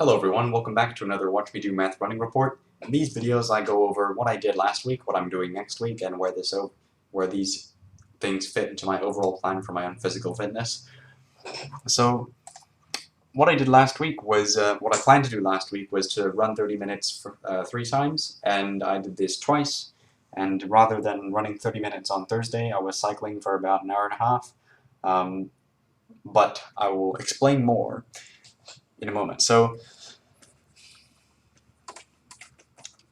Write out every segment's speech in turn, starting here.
Hello everyone, welcome back to another Watch Me Do Math running report. In these videos I go over what I did last week, what I'm doing next week, and where these things fit into my overall plan for my own physical fitness. So what I did last week was, what I planned to do last week was to run 30 minutes for, 3 times, and I did this twice. And rather than running 30 minutes on Thursday, I was cycling for about an hour and a half. But I will explain more in a moment. So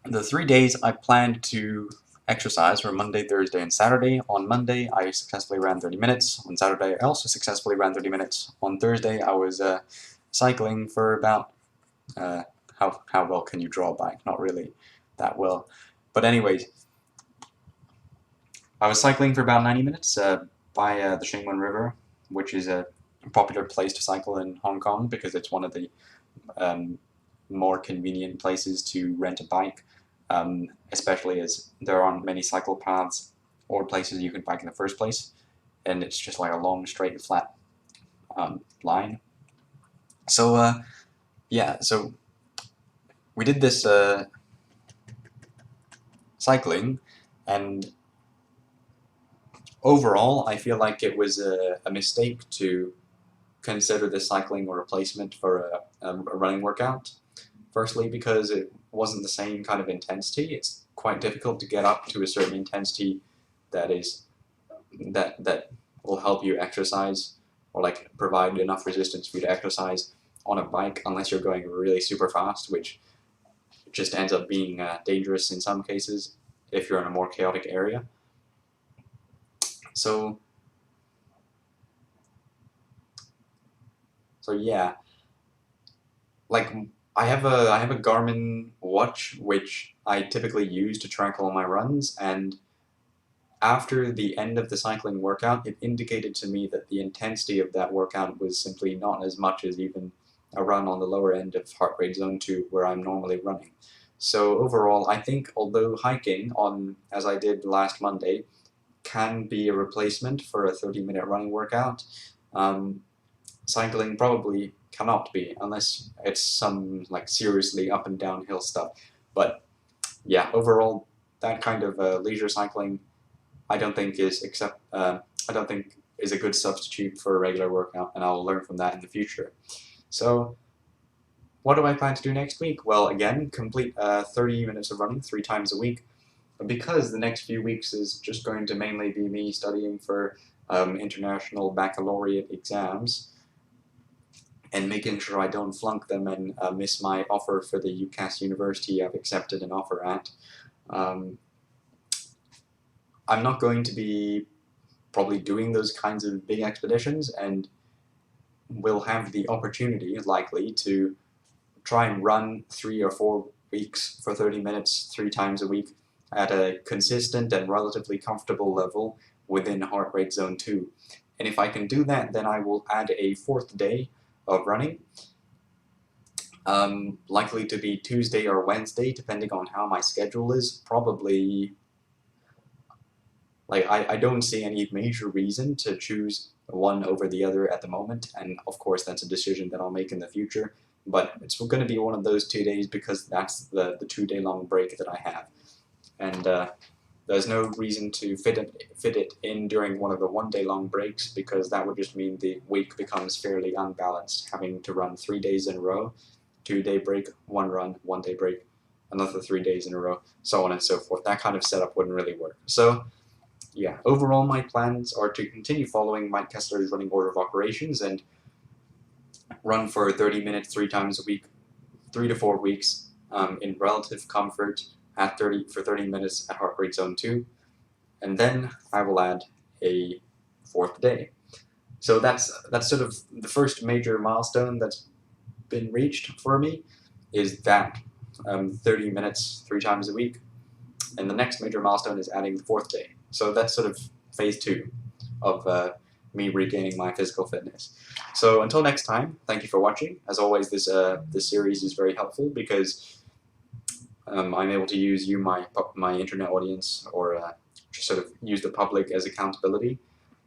the 3 days I planned to exercise were Monday, Thursday, and Saturday. On Monday, I successfully ran 30 minutes. On Saturday, I also successfully ran 30 minutes. On Thursday, I was cycling for about, how well can you draw a bike? Not really that well. But anyways, I was cycling for about 90 minutes by the Shingmun River, which is a popular place to cycle in Hong Kong because it's one of the more convenient places to rent a bike, especially as there aren't many cycle paths or places you can bike in the first place, and it's just like a long, straight, flat line. So yeah, so we did this cycling, and overall I feel like it was a mistake to consider this cycling a replacement for a running workout. Firstly, because it wasn't the same kind of intensity. It's quite difficult to get up to a certain intensity that will help you exercise or like provide enough resistance for you to exercise on a bike, unless you're going really super fast, which just ends up being dangerous in some cases if you're in a more chaotic area. So yeah, like I have a Garmin watch which I typically use to track all my runs, and after the end of the cycling workout, it indicated to me that the intensity of that workout was simply not as much as even a run on the lower end of heart rate zone 2 where I'm normally running. So overall, I think although hiking, as I did last Monday, can be a replacement for a 30-minute running workout, cycling probably cannot be, unless it's some like seriously up and downhill stuff. But yeah, overall, that kind of leisure cycling, I don't think is a good substitute for a regular workout, and I'll learn from that in the future. So what do I plan to do next week? Well, again, complete 30 minutes of running 3 times a week, because the next few weeks is just going to mainly be me studying for international baccalaureate exams and making sure I don't flunk them and miss my offer for the UCAS University I've accepted an offer at. I'm not going to be probably doing those kinds of big expeditions, and will have the opportunity, likely, to try and run 3 or 4 weeks for 30 minutes 3 times a week at a consistent and relatively comfortable level within heart rate zone 2. And if I can do that, then I will add a 4th day of running, likely to be Tuesday or Wednesday, depending on how my schedule is. Probably, like, I don't see any major reason to choose one over the other at the moment, and of course that's a decision that I'll make in the future, but it's going to be one of those 2 days because that's the 2-day long break that I have, and there's no reason to fit it in during one of the 1-day long breaks, because that would just mean the week becomes fairly unbalanced, having to run 3 days in a row, 2-day break, 1 run, 1-day break, another 3 days in a row, so on and so forth. That kind of setup wouldn't really work. So yeah, overall my plans are to continue following Mike Kessler's running order of operations and run for 30 minutes 3 times a week, 3 to 4 weeks, in relative comfort for 30 minutes at heart rate zone 2, and then I will add a 4th day. So that's sort of the first major milestone that's been reached for me, is that 30 minutes 3 times a week, and the next major milestone is adding the 4th day. So that's sort of phase 2 of me regaining my physical fitness. So until next time, thank you for watching. As always, this series is very helpful because I'm able to use my internet audience, or just sort of use the public as accountability,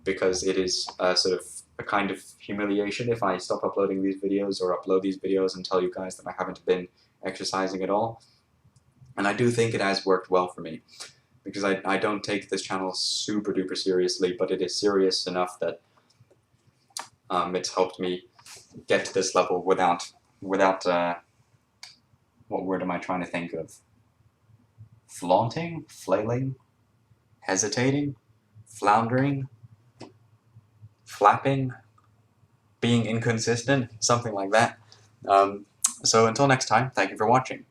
because it is sort of a kind of humiliation if I stop uploading these videos or upload these videos and tell you guys that I haven't been exercising at all. And I do think it has worked well for me, because I don't take this channel super duper seriously, but it is serious enough that it's helped me get to this level without what word am I trying to think of? Flaunting? Flailing? Hesitating? Floundering? Flapping? Being inconsistent? Something like that. So until next time, thank you for watching.